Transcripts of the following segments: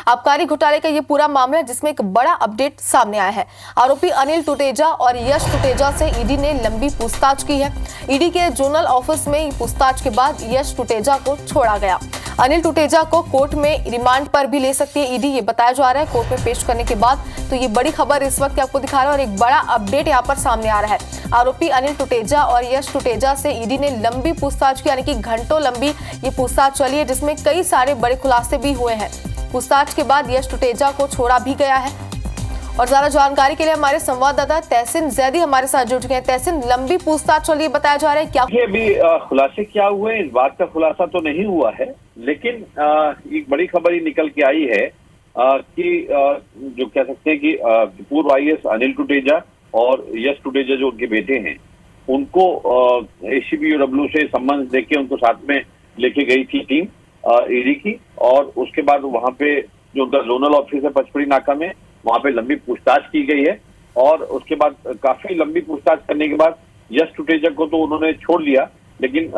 आबकारी घोटाले का ये पूरा मामला जिसमें एक बड़ा अपडेट सामने आया है। आरोपी अनिल टुटेजा और यश टुटेजा से ईडी ने लंबी पूछताछ की है। ईडी के जोनल ऑफिस में पूछताछ के बाद यश टुटेजा को छोड़ा गया। अनिल टुटेजा को कोर्ट में रिमांड पर भी ले सकती है ईडी, ये बताया जा रहा है कोर्ट में पेश करने के बाद। तो ये बड़ी खबर इस वक्त आपको दिखा रहा है और एक बड़ा अपडेट यहाँ पर सामने आ रहा है। आरोपी अनिल टुटेजा और यश टुटेजा से ईडी ने लंबी पूछताछ की, यानी कि घंटों लंबी ये पूछताछ चली है, जिसमें कई सारे बड़े खुलासे भी हुए हैं। पूछताछ के बाद यश टुटेजा को छोड़ा भी गया है। और ज्यादा जानकारी के लिए हमारे संवाददाता तहसीन जैदी हमारे साथ जुड़ चुके हैं। तहसीन, लंबी पूछताछ चली, बताया जा रहा है क्या अभी खुलासे क्या हुए, इस बात का खुलासा तो नहीं हुआ है, लेकिन एक बड़ी खबर ही निकल के आई है कि जो कह सकते हैं कि पूर्व आईएएस अनिल टुटेजा और यश टुटेजा जो उनके बेटे हैं, उनको ACBOW से सम्मन देके उनको साथ में लेके गई थी टीम ईडी की। और उसके बाद वहां पे जो उनका जोनल ऑफिस है पचपड़ी नाका में, वहां पे लंबी पूछताछ की गई है। और उसके बाद काफी लंबी पूछताछ करने के बाद यश टुटेजा को तो उन्होंने छोड़ दिया, लेकिन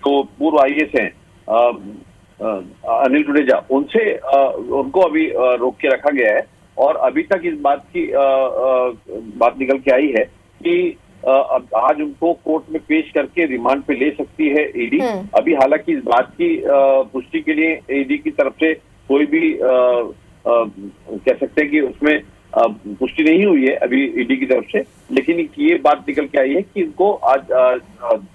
तो पूर्व आईएएस हैं अनिल टुटेजा, उनसे उनको अभी रोक के रखा गया है। और अभी तक इस बात की बात निकल के आई है कि आज उनको कोर्ट में पेश करके रिमांड पे ले सकती है ईडी। अभी हालांकि इस बात की पुष्टि के लिए ईडी की तरफ से कोई भी कह सकते हैं कि उसमें पुष्टि नहीं हुई है अभी ईडी की तरफ से, लेकिन ये बात निकल के आई है कि इनको आज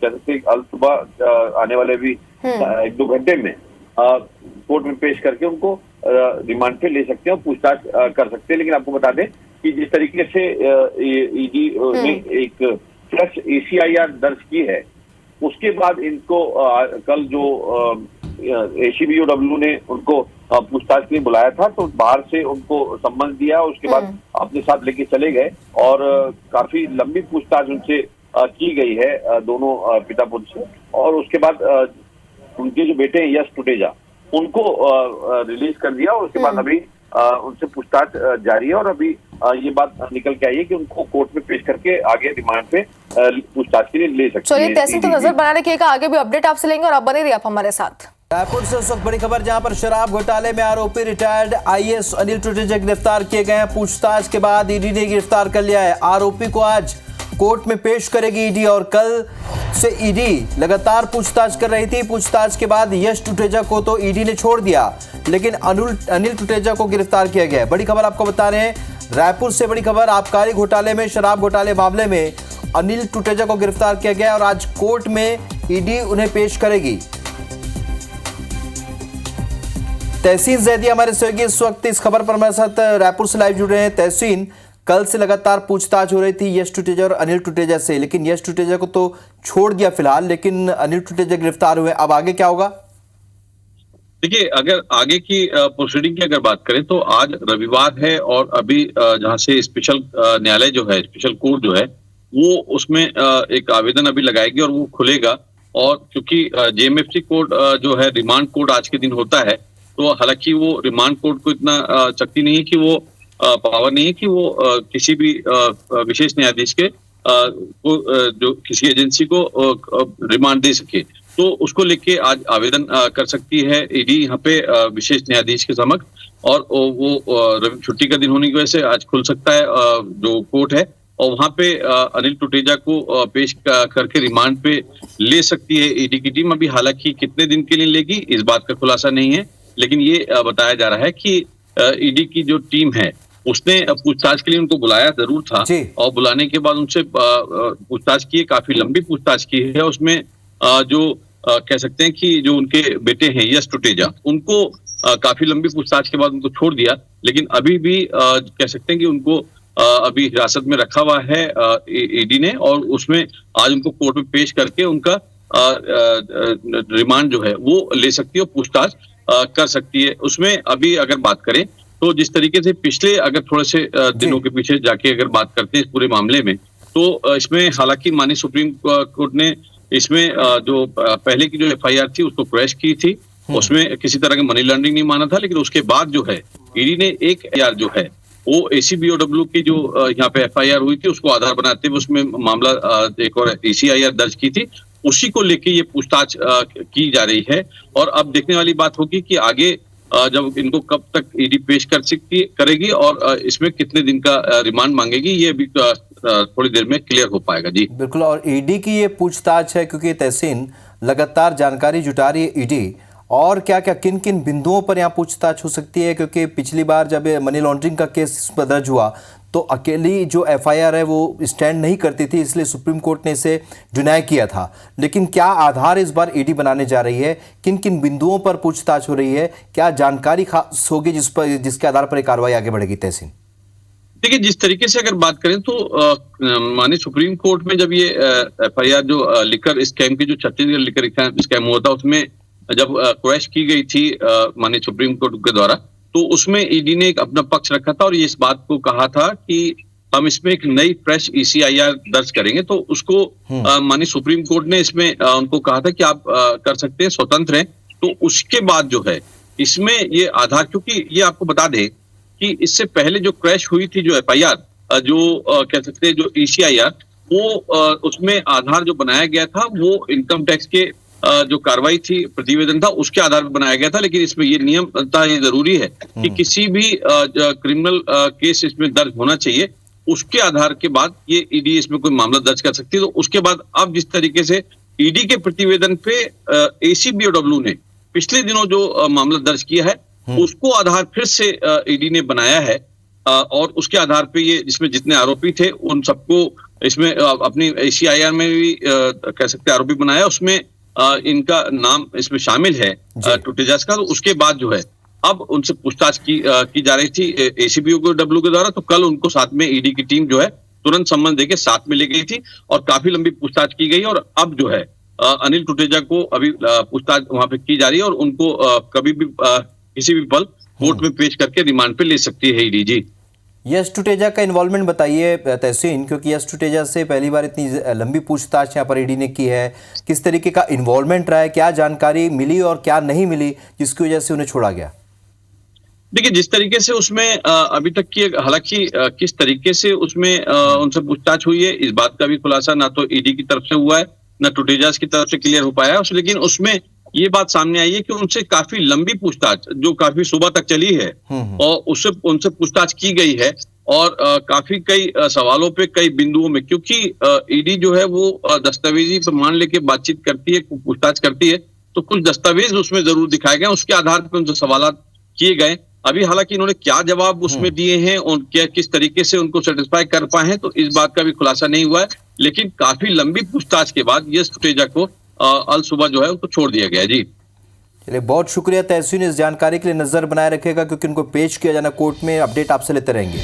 जैसे कल सुबह आने वाले भी 1-2 घंटे में कोर्ट में पेश करके उनको रिमांड पे ले सकते हैं और पूछताछ कर सकते हैं। लेकिन आपको बता दें कि जिस तरीके से ईडी ने एक फ्रेश ACIR दर्ज की है, उसके बाद इनको कल जो ACBOW ने उनको पूछताछ के लिए बुलाया था, तो बाहर से उनको सम्मन दिया, उसके बाद अपने साथ लेके चले गए और काफी लंबी पूछताछ उनसे की गई है दोनों पिता पुत्र से। और उसके बाद उनके जो बेटे हैं यश टुटेजा, उनको रिलीज कर दिया। और उसके बाद अभी उनसे पूछताछ जारी है और अभी ये बात निकल के आई है कि उनको कोर्ट में पेश करके आगे रिमांड पे पूछताछ के लिए ले सकते हैं। चलिए तहसीन, तो नजर बना रखिएगा, आगे भी अपडेट आपसे लेंगे और आप बने रहिए आप हमारे साथ। रायपुर से उस वक्त बड़ी खबर जहां पर शराब घोटाले में आरोपी रिटायर्ड आईएएस अनिल टुटेजा गिरफ्तार किए गए हैं। पूछताछ के बाद ईडी ने गिरफ्तार कर लिया है। आरोपी को आज कोर्ट में पेश करेगी ईडी और कल से ईडी लगातार पूछताछ कर रही थी। पूछताछ के बाद यश टुटेजा को तो ईडी ने छोड़ दिया, लेकिन अनिल टुटेजा को गिरफ्तार किया गया है। बड़ी खबर आपको बता रहे हैं, रायपुर से बड़ी खबर, आबकारी घोटाले में शराब घोटाले मामले में अनिल टुटेजा को गिरफ्तार किया गया और आज कोर्ट में ईडी उन्हें पेश करेगी। तहसीन जैदी हमारे सहयोगी इस वक्त इस खबर पर हमारे साथ रायपुर से लाइव जुड़ रहे हैं। तहसीन, कल से लगातार पूछताछ हो रही थी यश टुटेजा और अनिल टुटेजा से, लेकिन यश टुटेजा को तो छोड़ दिया फिलहाल, लेकिन अनिल टुटेजा गिरफ्तार हुए। अब आगे क्या होगा? देखिए, अगर आगे की प्रोसीडिंग की अगर बात करें तो आज रविवार है और अभी जहां से स्पेशल न्यायालय जो है, स्पेशल कोर्ट जो है, वो उसमें एक आवेदन अभी लगाएगी और वो खुलेगा। और क्योंकि JMFC कोर्ट जो है रिमांड कोर्ट आज के दिन होता है, तो हालांकि वो रिमांड कोर्ट को इतना शक्ति नहीं है कि वो पावर नहीं है कि वो किसी भी विशेष न्यायाधीश के जो किसी एजेंसी को रिमांड दे सके, तो उसको लेके आज आवेदन कर सकती है ईडी यहाँ पे विशेष न्यायाधीश के समक्ष। और वो छुट्टी का दिन होने की वजह से आज खुल सकता है जो कोर्ट है, और वहां पे अनिल टुटेजा को पेश करके रिमांड पे ले सकती है ईडी की टीम। अभी हालांकि कितने दिन के लिए लेगी इस बात का खुलासा नहीं है, लेकिन ये बताया जा रहा है कि ईडी की जो टीम है उसने पूछताछ के लिए उनको बुलाया जरूर था, और बुलाने के बाद उनसे पूछताछ की, काफी लंबी पूछताछ की है। उसमें जो कह सकते हैं कि जो उनके बेटे हैं यश टुटेजा, उनको काफी लंबी पूछताछ के बाद उनको छोड़ दिया, लेकिन अभी भी कह सकते हैं कि उनको अभी हिरासत में रखा हुआ है ईडी ने, और उसमें आज उनको कोर्ट में पेश करके उनका रिमांड जो है वो ले सकती है और पूछताछ कर सकती है। उसमें अभी अगर बात करें तो जिस तरीके से पिछले अगर थोड़े से दिनों के पीछे जाके अगर बात करते हैं इस पूरे मामले में, तो इसमें हालांकि माननीय सुप्रीम कोर्ट ने इसमें जो पहले की जो FIR थी उसको क्रैश की थी, उसमें किसी तरह का मनी लॉन्ड्रिंग नहीं माना था। लेकिन उसके बाद जो है ईडी ने एक FIR जो है वो ACBOW की जो यहाँ पे FIR हुई थी उसको आधार बनाते हुए उसमें मामला एक और ACIR दर्ज की थी, उसी को लेके ये पूछताछ की जा रही है। और अब देखने वाली बात होगी कि आगे जब इनको कब तक ईडी पेश करेगी और इसमें कितने दिन का रिमांड मांगेगी, ये अभी थोड़ी देर में क्लियर हो पाएगा। जी बिल्कुल, और ईडी की ये पूछताछ है क्योंकि तहसीन लगातार जानकारी जुटा रही है ईडी, और क्या क्या किन किन बिंदुओं पर यहाँ पूछताछ हो सकती है? क्योंकि पिछली बार जब मनी लॉन्ड्रिंग का केस इस पर दर्ज हुआ तो अकेली जो एफआईआर है वो स्टैंड नहीं करती थी, इसलिए सुप्रीम कोर्ट ने इसे डिनाई किया था। लेकिन क्या आधार इस बार ईडी बनाने जा रही है? किन किन बिंदुओं पर पूछताछ हो रही है? क्या जानकारी खास होगी जिसके आधार पर कार्रवाई आगे बढ़ेगी? तहसीन देखिए, जिस तरीके से अगर बात करें तो माननीय सुप्रीम कोर्ट में जब ये एफआईआर जो लिकर स्कैम की जो छत्तीसगढ़ लिकर स्कैम हुआ था उसमें जब क्रैश की गई थी माननीय सुप्रीम कोर्ट के द्वारा, तो उसमें ईडी ने एक अपना पक्ष रखा था और ये इस बात को कहा था कि हम इसमें एक नई फ्रेश ईसीआईआर दर्ज करेंगे। तो उसको माननीय सुप्रीम कोर्ट ने इसमें उनको कहा था कि आप कर सकते हैं, स्वतंत्र हैं। तो उसके बाद जो है इसमें ये आधार, क्योंकि ये आपको बता दें कि इससे पहले जो क्रैश हुई थी जो एफआईआर जो कह सकते हैं जो ईसीआईआर, वो उसमें आधार जो बनाया गया था वो इनकम टैक्स के जो कार्रवाई थी, प्रतिवेदन था, उसके आधार पर बनाया गया था। लेकिन इसमें ये नियम था, ये जरूरी है कि किसी भी क्रिमिनल केस इसमें दर्ज होना चाहिए, उसके आधार के बाद ये ईडी इसमें कोई मामला दर्ज कर सकती है। तो उसके बाद अब जिस तरीके से ईडी के प्रतिवेदन पे एसीबीओडब्ल्यू ने पिछले दिनों जो मामला दर्ज किया है उसको आधार फिर से ईडी ने बनाया है, और उसके आधार पे ये इसमें जितने आरोपी थे उन सबको इसमें अपनी एसीआईआर में भी कह सकते आरोपी बनाया, उसमें इनका नाम इसमें शामिल है टुटेजा का। तो उसके बाद जो है अब उनसे पूछताछ की जा रही थी एसीबीओडब्ल्यू के द्वारा। तो कल उनको साथ में ईडी की टीम जो है तुरंत सम्मन देके साथ में ले गई थी और काफी लंबी पूछताछ की गई, और अब जो है अनिल टुटेजा को अभी पूछताछ वहां पे की जा रही है और उनको कभी भी किसी भी पल कोर्ट में पेश करके रिमांड पे ले सकती है ईडी। जी यश टुटेजा का इन्वॉल्वमेंट बताइए तहसीन, क्योंकि यश टुटेजा से पहली बार इतनी लंबी पूछताछ यहाँ पर ईडी ने की है। किस तरीके का इन्वॉल्वमेंट रहा है, क्या जानकारी मिली और क्या नहीं मिली जिसकी वजह से उन्हें छोड़ा गया? देखिए, जिस तरीके से उसमें अभी तक की, हालांकि किस तरीके से उसमें उनसे पूछताछ हुई है इस बात का भी खुलासा ना तो ईडी की तरफ से हुआ है ना टुटेजा की तरफ से क्लियर हो पाया है। लेकिन उसमें ये बात सामने आई है कि उनसे काफी लंबी पूछताछ जो काफी सुबह तक चली है और उससे उनसे पूछताछ की गई है, और काफी कई सवालों पे कई बिंदुओं में, क्योंकि ईडी जो है वो दस्तावेजी प्रमाण लेके बातचीत करती है, पूछताछ करती है, तो कुछ दस्तावेज उसमें जरूर दिखाए गए, उसके आधार पर उनसे सवाल किए गए। अभी हालांकि इन्होंने क्या जवाब उसमें दिए हैं और क्या किस तरीके से उनको सेटिस्फाई कर पाए हैं तो इस बात का भी खुलासा नहीं हुआ है। लेकिन काफी लंबी पूछताछ के बाद यश टुटेजा को अल सुबह जो है उसको छोड़ दिया गया। जी चलिए, बहुत शुक्रिया तहसीन, इस जानकारी के लिए नजर बनाए रखेगा क्योंकि उनको पेश किया जाना कोर्ट में। अपडेट आपसे लेते रहेंगे।